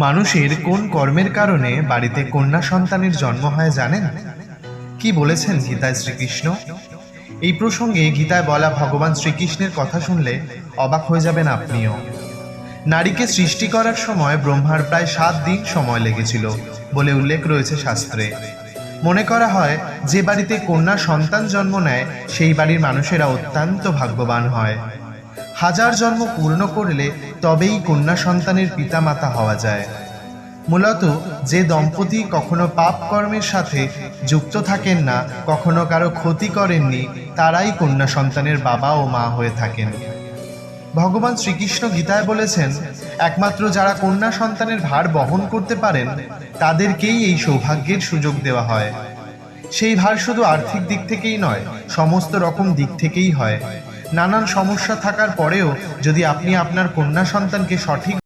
মানুষের কোন কর্মের কারণে বাড়িতে কন্যা সন্তানের জন্ম হয় জানেন? কি বলেছেন গীতায় শ্রীকৃষ্ণ? এই প্রসঙ্গে গীতায় বলা ভগবান শ্রীকৃষ্ণের কথা শুনলে অবাক হয়ে যাবেন আপনিও। নারীকে সৃষ্টি করার সময় ব্রহ্মার প্রায় 7 দিন সময় লেগেছিল বলে উল্লেখ রয়েছে শাস্ত্রে। মনে করা হয় যে বাড়িতে কন্যা সন্তান জন্ম নেয় সেই বাড়ির মানুষেরা অত্যন্ত ভাগ্যবান হয়। 1000 জন্ম পূর্ণ করলে তবেই কন্যা সন্তানের পিতামাতা হওয়া যায়। মূলত যে দম্পতি কখনো পাপ কর্মের সাথে যুক্ত থাকেন না, কখনো কারো ক্ষতি করেননি, তারাই কন্যা সন্তানের বাবা ও মা হয়ে থাকেন। ভগবান শ্রীকৃষ্ণ গীতায় বলেছেন, একমাত্র যারা কন্যা সন্তানের ভার বহন করতে পারেন তাদেরকেই এই সৌভাগ্যের সুযোগ দেওয়া হয়। সেই ভার শুধু আর্থিক দিক থেকেই নয়, সমস্ত রকম দিক থেকেই হয়। নানান সমস্যা থাকার পরেও যদি আপনি আপনার কন্যা সন্তানকে সঠিক